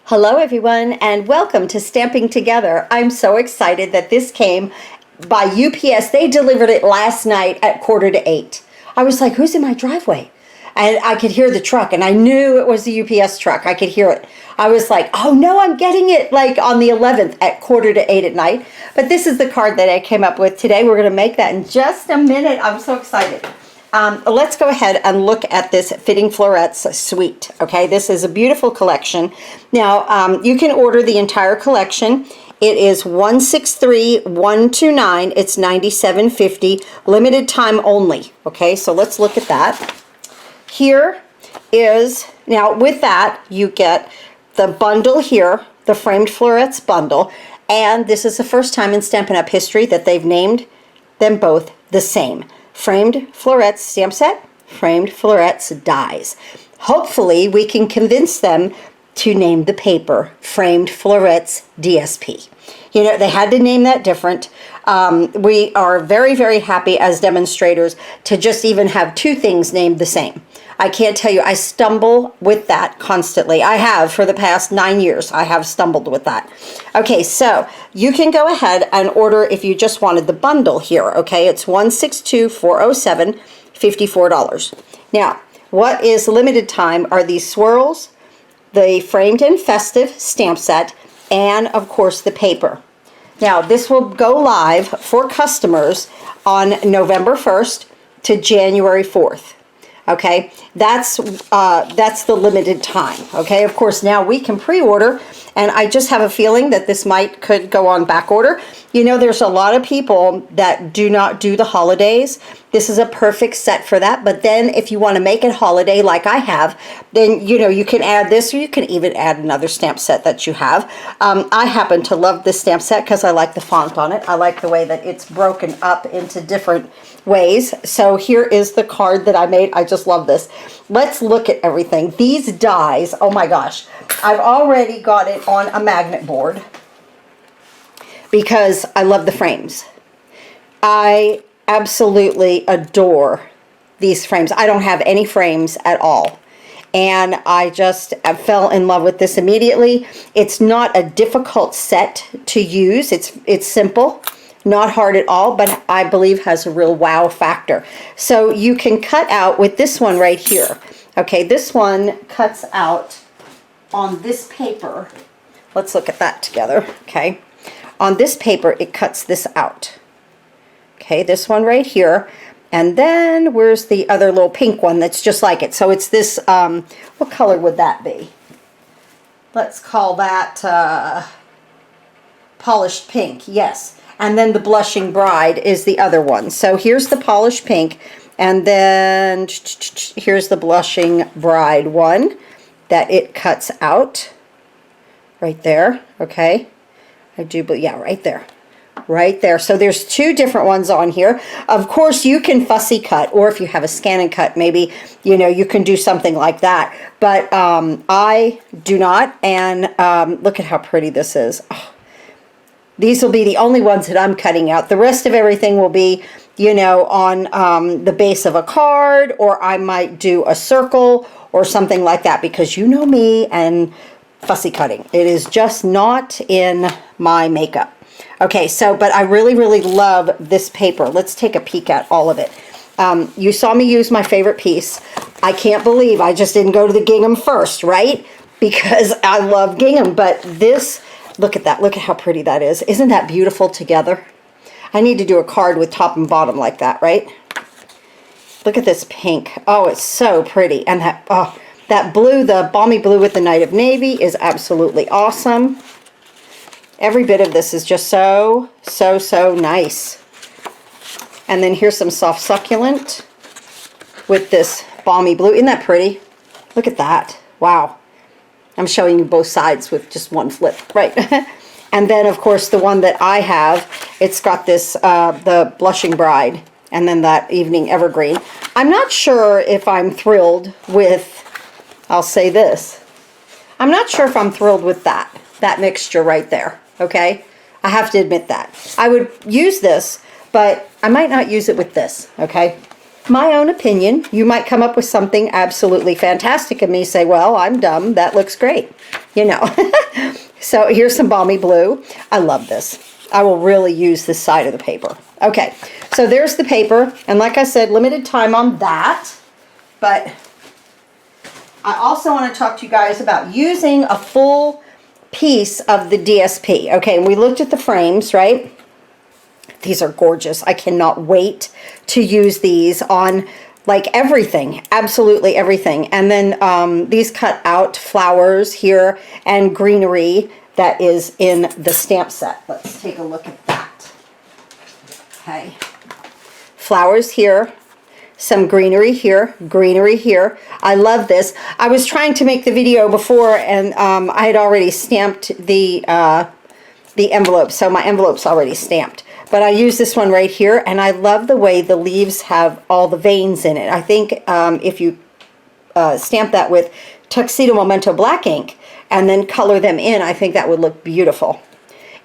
Hello everyone and welcome to Stamping Together. I'm so excited that this came by UPS. They delivered it last night at 7:45. I was like, who's in my driveway? And I could hear the truck and I knew it was the UPS truck. I could hear it. I was like, oh no, I'm getting it like on the 11th at 7:45 at night. But this is the card that I came up with today. We're going to make that in just a minute. I'm so excited. Let's go ahead and look at this Fitting Florets suite. Okay, this is a beautiful collection. Now, you can order the entire collection. It is 163129. It's $97.50. Limited time only. Okay, so let's look at that. Here is, now with that, you get the bundle here, the Framed Florets bundle. And this is the first time in Stampin' Up! History that they've named them both the same. Framed Florets stamp set, Framed Florets dies. Hopefully we can convince them to name the paper Framed Florets DSP. You know, they had to name that different. We are very, very happy as demonstrators to just even have two things named the same. I can't tell you, I stumble with that constantly. I have for the past 9 years. I have stumbled with that. Okay, so you can go ahead and order if you just wanted the bundle here, okay? It's $162,407, $54. Now, what is limited time are these swirls, the framed and festive stamp set, and of course the paper. Now, this will go live for customers on November 1st to January 4th. Okay, that's the limited time. Okay, of course now we can pre-order, and I just have a feeling that this could go on back order. You know, there's a lot of people that do not do the holidays. This is a perfect set for that. But then if you want to make it holiday like I have, then you know you can add this, or you can even add another stamp set that you have. I happen to love this stamp set because I like the font on it. I like the way that it's broken up into different ways. So here is the card that I made. I just love this. Let's look at everything. These dies, oh my gosh. I've already got it on a magnet board because I love the frames. I absolutely adore these frames. I don't have any frames at all. And I fell in love with this immediately. It's not a difficult set to use. It's simple. Not hard at all, but I believe has a real wow factor. So you can cut out with this one right here. Okay, this one cuts out on this paper. Let's look at that together, okay? On this paper, it cuts this out. Okay, this one right here. And then where's the other little pink one that's just like it? So it's this, what color would that be? Let's call that polished pink, yes. And then the Blushing Bride is the other one. So here's the polished pink, and then here's the Blushing Bride one that it cuts out right there, okay? I do, but yeah, right there. Right there. So there's two different ones on here. Of course, you can fussy cut, or if you have a scan and cut, maybe, you know, you can do something like that. But I do not, and look at how pretty this is. Oh. These will be the only ones that I'm cutting out. The rest of everything will be, you know, on the base of a card, or I might do a circle or something like that, because you know me and fussy cutting. It is just not in my makeup. Okay, so, but I really, really love this paper. Let's take a peek at all of it. You saw me use my favorite piece. I can't believe I just didn't go to the gingham first, right? Because I love gingham, but this... Look at that. Look at how pretty that is. Isn't that beautiful together? I need to do a card with top and bottom like that, right? Look at this pink. Oh, it's so pretty. And that, oh, that blue, the balmy blue with the Night of Navy is absolutely awesome. Every bit of this is just so, so, so nice. And then here's some soft succulent with this balmy blue. Isn't that pretty? Look at that. Wow. I'm showing you both sides with just one flip, right? And then, of course, the one that I have, it's got this, the Blushing Bride, and then that Evening Evergreen. I'm not sure if I'm thrilled with, I'll say this, I'm not sure if I'm thrilled with that mixture right there, okay? I have to admit that. I would use this, but I might not use it with this, okay? my own opinion. You might come up with something absolutely fantastic and me say, well, I'm dumb. That looks great. You know. So here's some balmy blue. I love this. I will really use this side of the paper. Okay, so there's the paper. And like I said, limited time on that. But I also want to talk to you guys about using a full piece of the DSP. Okay, and we looked at the frames, right? These are gorgeous. I cannot wait to use these on like everything, absolutely everything. And then these cut out flowers here and greenery that is in the stamp set. Let's take a look at that. Okay, flowers here, some greenery here, greenery here. I love this. I was trying to make the video before and I had already stamped the envelope, so my envelope's already stamped. But I use this one right here, and I love the way the leaves have all the veins in it. I think if you stamp that with Tuxedo Memento black ink and then color them in, I think that would look beautiful.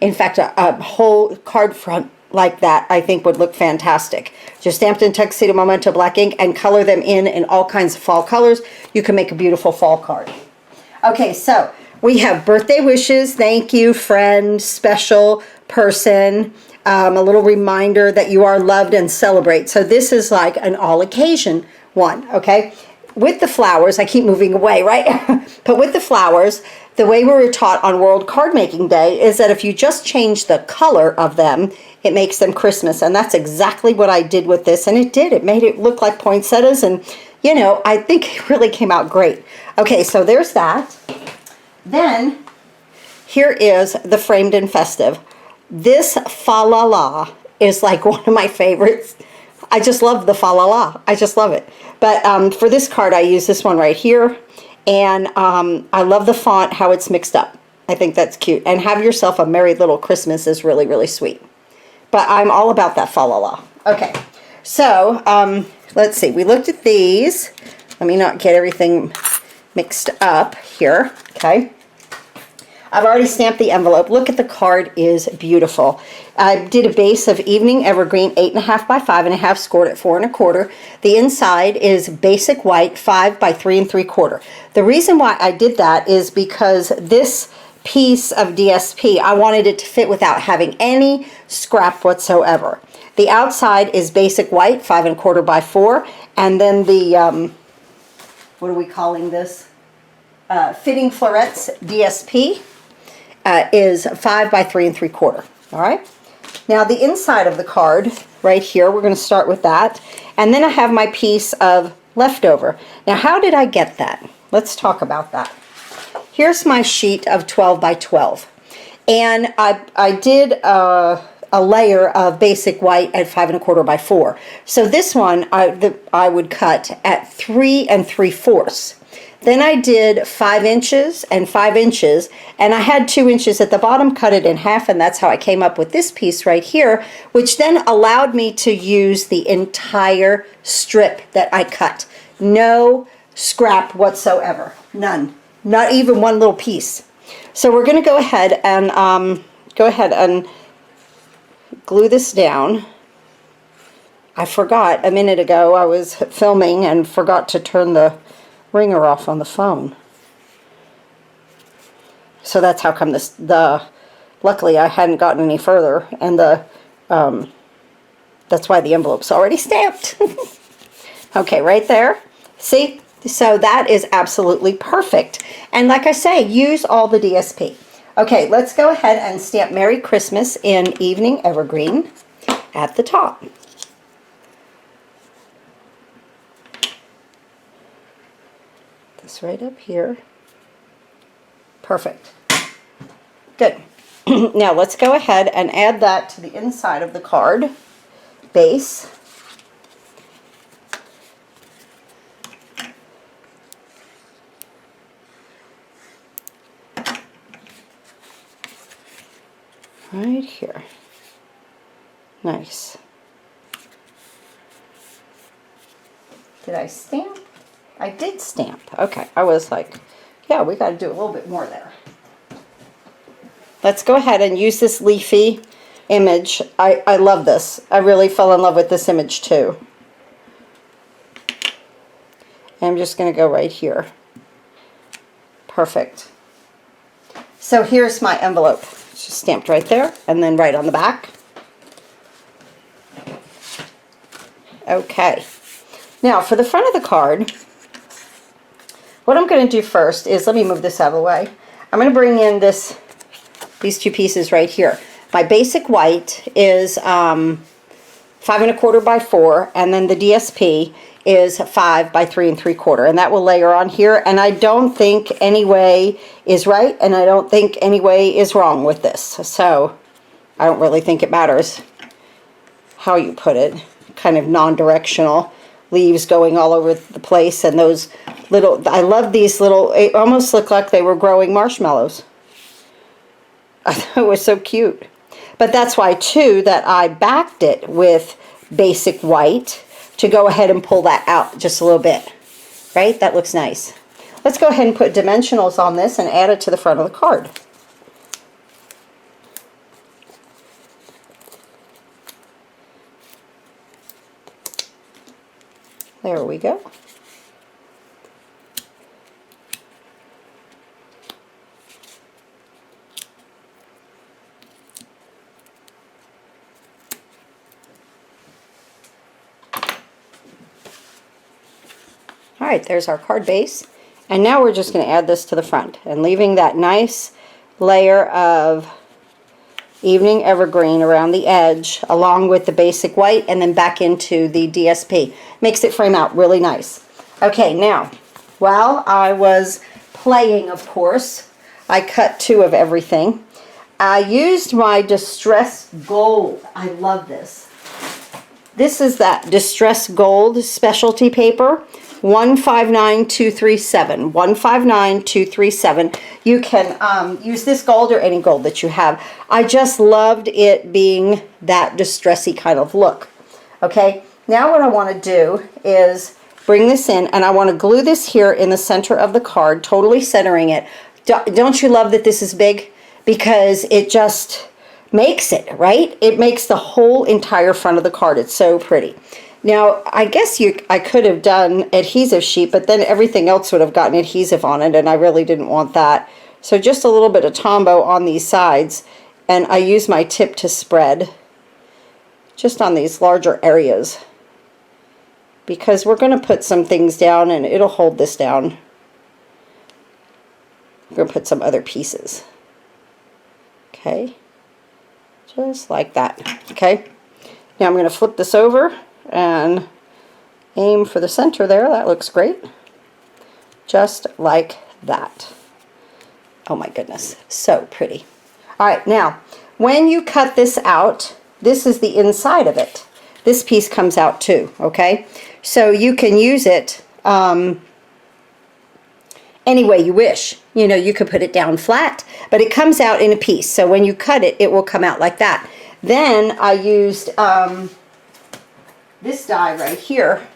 In fact, a whole card front like that I think would look fantastic. Just stamped in Tuxedo Memento black ink and color them in all kinds of fall colors. You can make a beautiful fall card. Okay, so we have birthday wishes. Thank you, friend, special person. A little reminder that you are loved and celebrate. So this is like an all occasion one, okay? With the flowers, I keep moving away, right? But with the flowers, the way we were taught on World Card Making Day is that if you just change the color of them, it makes them Christmas. And that's exactly what I did with this. And it did. It made it look like poinsettias. And, you know, I think it really came out great. Okay, so there's that. Then here is the framed and festive. This fa la la is like one of my favorites. I just love the fa la la. I just love it. But for this card, I use this one right here. And I love the font, how it's mixed up. I think that's cute. And have yourself a merry little Christmas is really, really sweet. But I'm all about that fa la la. Okay, so let's see. We looked at these. Let me not get everything mixed up here. Okay. I've already stamped the envelope. Look at the card, is beautiful. I did a base of Evening Evergreen 8.5 by 5.5, scored at 4 1/4. The inside is basic white 5 by 3 3/4. The reason why I did that is because this piece of DSP, I wanted it to fit without having any scrap whatsoever. The outside is basic white 5 1/4 by 4, and then the what are we calling this? Fitting Florets DSP. Is 5 by 3 3/4. All right. Now the inside of the card right here, we're going to start with that. And then I have my piece of leftover. Now how did I get that? Let's talk about that. Here's my sheet of 12 by 12. And I did a layer of basic white at 5 1/4 by 4. So this one I would cut at 3 3/4. Then I did 5 inches and 5 inches, and I had 2 inches at the bottom, cut it in half, and that's how I came up with this piece right here, which then allowed me to use the entire strip that I cut. No scrap whatsoever. None. Not even one little piece. So we're going to go ahead and glue this down. I forgot a minute ago, I was filming and forgot to turn the ringer off on the phone. So that's how come luckily I hadn't gotten any further, and that's why the envelope's already stamped. Okay, right there. See? So that is absolutely perfect. And like I say, use all the DSP. Okay, let's go ahead and stamp Merry Christmas in Evening Evergreen at the top. This right up here. Perfect. Good. Now let's go ahead and add that to the inside of the card base. Right here. Nice. Did I stamp? I did stamp. Okay, I was like, yeah, we got to do a little bit more there. Let's go ahead and use this leafy image. I love this. I really fell in love with this image too. I'm just going to go right here. Perfect. So here's my envelope. It's just stamped right there and then right on the back. Okay. Now for the front of the card, what I'm going to do first is, let me move this out of the way. I'm going to bring in these two pieces right here. My basic white is 5 1/4 by 4, and then the DSP is 5 by 3 3/4, and that will layer on here. And I don't think any way is right, and I don't think any way is wrong with this. So I don't really think it matters how you put it. Kind of non-directional leaves going all over the place, and those little, I love these little, it almost looked like they were growing marshmallows. I thought it was so cute. But that's why too that I backed it with basic white to go ahead and pull that out just a little bit. Right? That looks nice. Let's go ahead and put dimensionals on this and add it to the front of the card. There we go. All right, there's our card base. And now we're just going to add this to the front and leaving that nice layer of evening evergreen around the edge along with the basic white and then back into the DSP. Makes it frame out really nice. Okay, now, while I was playing, of course, I cut 2 of everything. I used my Distress Gold. I love this. This is that Distress Gold specialty paper. 159237. 159237. You can use this gold or any gold that you have. I just loved it being that distressy kind of look. Okay, now what I want to do is bring this in, and I want to glue this here in the center of the card, totally centering it. Don't you love that this is big? Because it just makes it, right? It makes the whole entire front of the card. It's so pretty. Now, I guess I could have done adhesive sheet, but then everything else would have gotten adhesive on it, and I really didn't want that. So just a little bit of Tombow on these sides, and I use my tip to spread just on these larger areas because we're going to put some things down, and it'll hold this down. We're going to put some other pieces. Okay, just like that. Okay, now I'm going to flip this over and aim for the center there. That looks great. Just like that. Oh my goodness, so pretty. All right, now when you cut this out, this is the inside of it. This piece comes out too, okay? So you can use it any way you wish. You know, you could put it down flat, but it comes out in a piece. So when you cut it, it will come out like that. Then I used this die right here,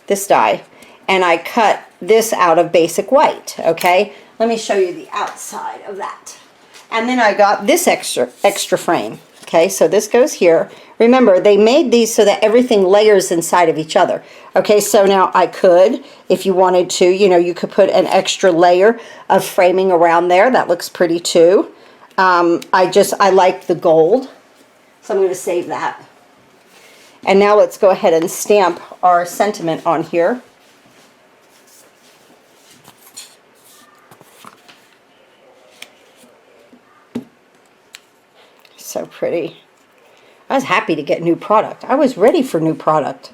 this die, and I cut this out of basic white, okay? Let me show you the outside of that. And then I got this extra frame, okay? So this goes here. Remember, they made these so that everything layers inside of each other. Okay, so now I could, if you wanted to, you know, you could put an extra layer of framing around there. That looks pretty too. I like the gold, so I'm going to save that. And now let's go ahead and stamp our sentiment on here. So pretty. I was happy to get new product. I was ready for new product.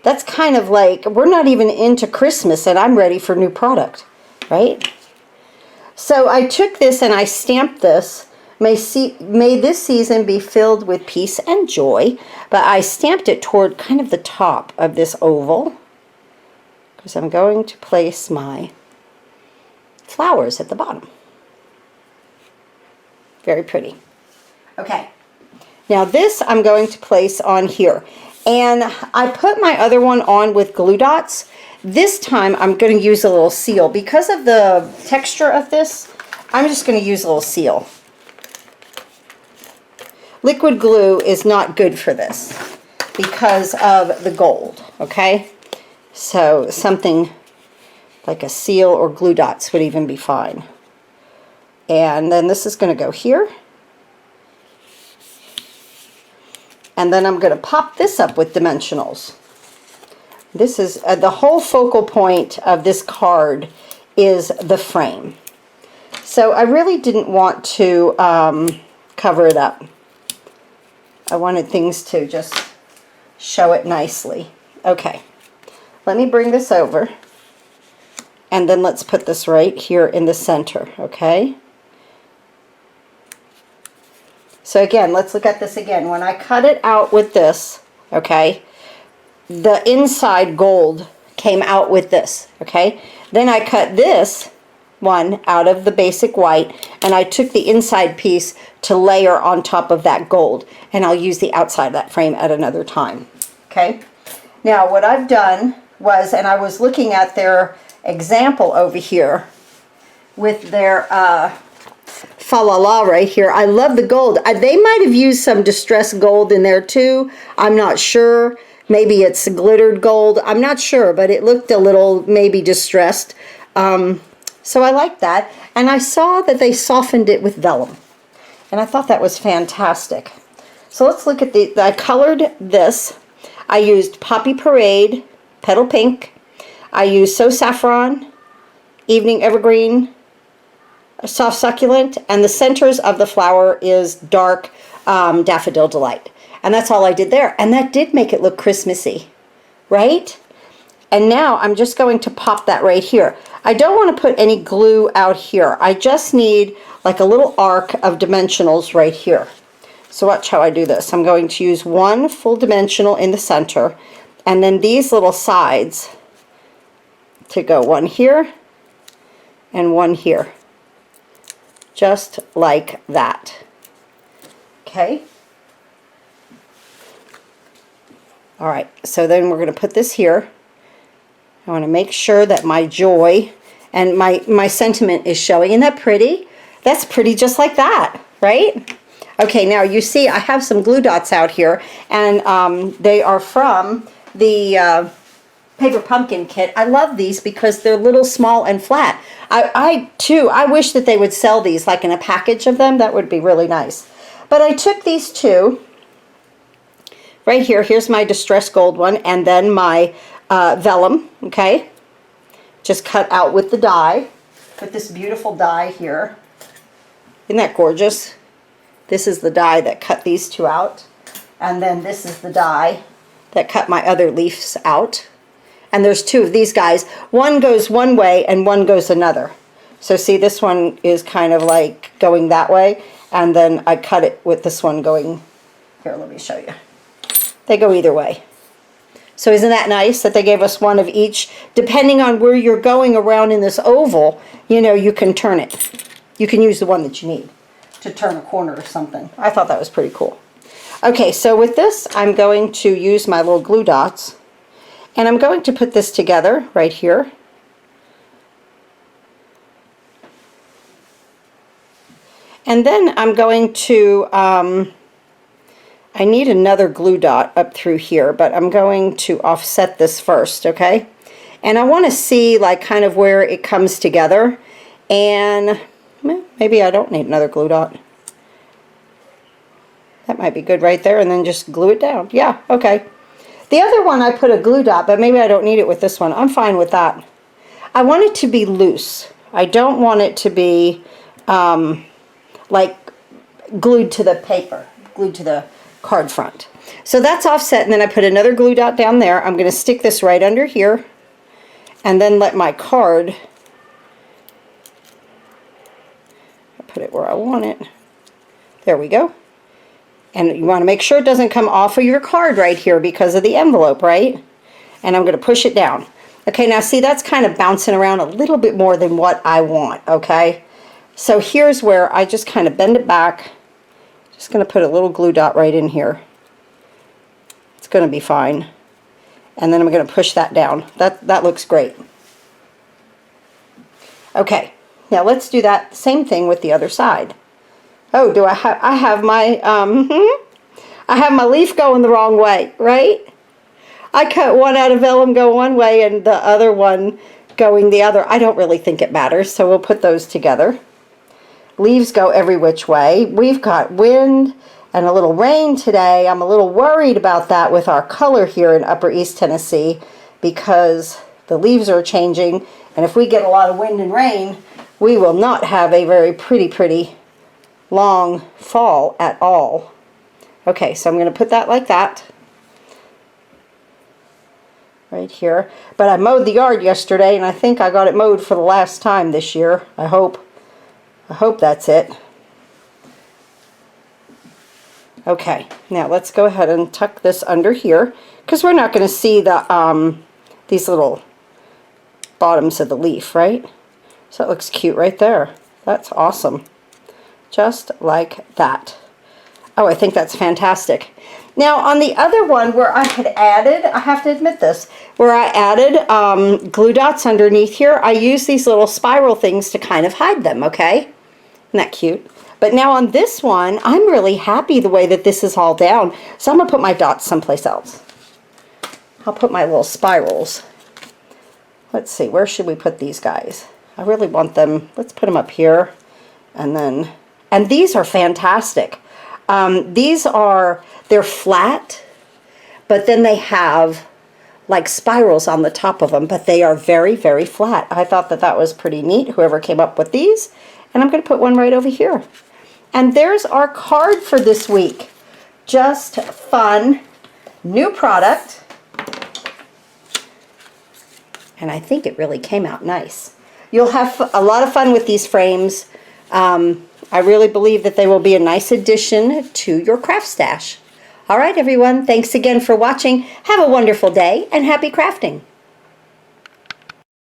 That's kind of like, we're not even into Christmas and I'm ready for new product, right? So I took this and I stamped this. May this season be filled with peace and joy. But I stamped it toward kind of the top of this oval because I'm going to place my flowers at the bottom. Very pretty. Okay. Now this I'm going to place on here. And I put my other one on with glue dots. This time I'm going to use a little seal. Because of the texture of this, I'm just going to use a little seal. Liquid glue is not good for this because of the gold, okay? So something like a seal or glue dots would even be fine. And then this is going to go here. And then I'm going to pop this up with dimensionals. This is the whole focal point of this card is the frame. So I really didn't want to cover it up. I wanted things to just show it nicely. Okay, let me bring this over. And then let's put this right here in the center, okay? So again, let's look at this again. When I cut it out with this, okay, the inside gold came out with this, okay? Then I cut this one out of the basic white, and I took the inside piece to layer on top of that gold, and I'll use the outside of that frame at another time, okay? Now what I've done was, and I was looking at their example over here with their fa la la right here. I love the gold. They might have used some distressed gold in there too. I'm not sure. Maybe it's glittered gold. I'm not sure, but it looked a little maybe distressed. So I like that. And I saw that they softened it with vellum. And I thought that was fantastic. So let's look at I colored this. I used Poppy Parade, Petal Pink. I used So Saffron, Evening Evergreen, Soft Succulent, and the centers of the flower is dark Daffodil Delight. And that's all I did there. And that did make it look Christmassy, right? And now I'm just going to pop that right here. I don't want to put any glue out here. I just need like a little arc of dimensionals right here. So watch how I do this. I'm going to use one full dimensional in the center, and then these little sides to go one here and one here. Just like that. Okay. All right, so then we're going to put this here. I want to make sure that my joy and my sentiment is showing. Isn't that pretty? That's pretty just like that, right? Okay, now you see I have some glue dots out here, and they are from the Paper Pumpkin kit. I love these because they're little, small, and flat. I wish that they would sell these like in a package of them. That would be really nice. But I took these two right here. Here's my distressed gold one, and then my vellum, okay? Just cut out with the die. Put this beautiful die here. Isn't that gorgeous? This is the die that cut these two out. And then this is the die that cut my other leaves out. And there's two of these guys. One goes one way and one goes another. So see, this one is kind of like going that way. And then I cut it with this one going, here, let me show you. They go either way. So isn't that nice that they gave us one of each? Depending on where you're going around in this oval, you know, you can turn it. You can use the one that you need to turn a corner or something. I thought that was pretty cool. Okay, so with this, I'm going to use my little glue dots. And I'm going to put this together right here. And then I'm going to, I need another glue dot up through here, but I'm going to offset this first, okay? And I want to see like kind of where it comes together. And maybe I don't need another glue dot. That might be good right there, and then just glue it down. Yeah, okay. The other one I put a glue dot, but maybe I don't need it with this one. I'm fine with that. I want it to be loose. I don't want it to be like glued to the paper, glued to the card front. So that's offset, and then I put another glue dot down there. I'm going to stick this right under here, and then let my card, put it where I want it. There we go. And you want to make sure it doesn't come off of your card right here because of the envelope, right? And I'm going to push it down. Okay, now see, that's kind of bouncing around a little bit more than what I want, okay? So here's where I just kind of bend it back. Just going to put a little glue dot right in here. It's going to be fine. And then I'm going to push that down. That looks great. Okay, now let's do that same thing with the other side. Oh, do I have my I have my leaf going the wrong way, right? I cut one out of vellum go one way and the other one going the other. I don't really think it matters, so we'll put those together. Leaves go every which way. We've got wind and a little rain today. I'm a little worried about that with our color here in Upper East Tennessee because the leaves are changing, and if we get a lot of wind and rain, we will not have a very pretty long fall at all. Okay, so I'm going to put that like that. Right here. But I mowed the yard yesterday, and I think I got it mowed for the last time this year. I hope that's it. Okay, now let's go ahead and tuck this under here, because we're not going to see the these little bottoms of the leaf, right? So it looks cute right there. That's awesome. Just like that. Oh, I think that's fantastic. Now on the other one where I had added, I have to admit this, where I added glue dots underneath here, I use these little spiral things to kind of hide them, okay? Isn't that cute? But now on this one, I'm really happy the way that this is all down. So I'm going to put my dots someplace else. I'll put my little spirals. Let's see, where should we put these guys? I really want them, let's put them up here. And these are fantastic. They're flat, but then they have like spirals on the top of them, but they are very flat. I thought that that was pretty neat, whoever came up with these. And I'm going to put one right over here. And there's our card for this week. Just fun, new product. And I think it really came out nice. You'll have a lot of fun with these frames. I really believe that they will be a nice addition to your craft stash. All right, everyone. Thanks again for watching. Have a wonderful day and happy crafting.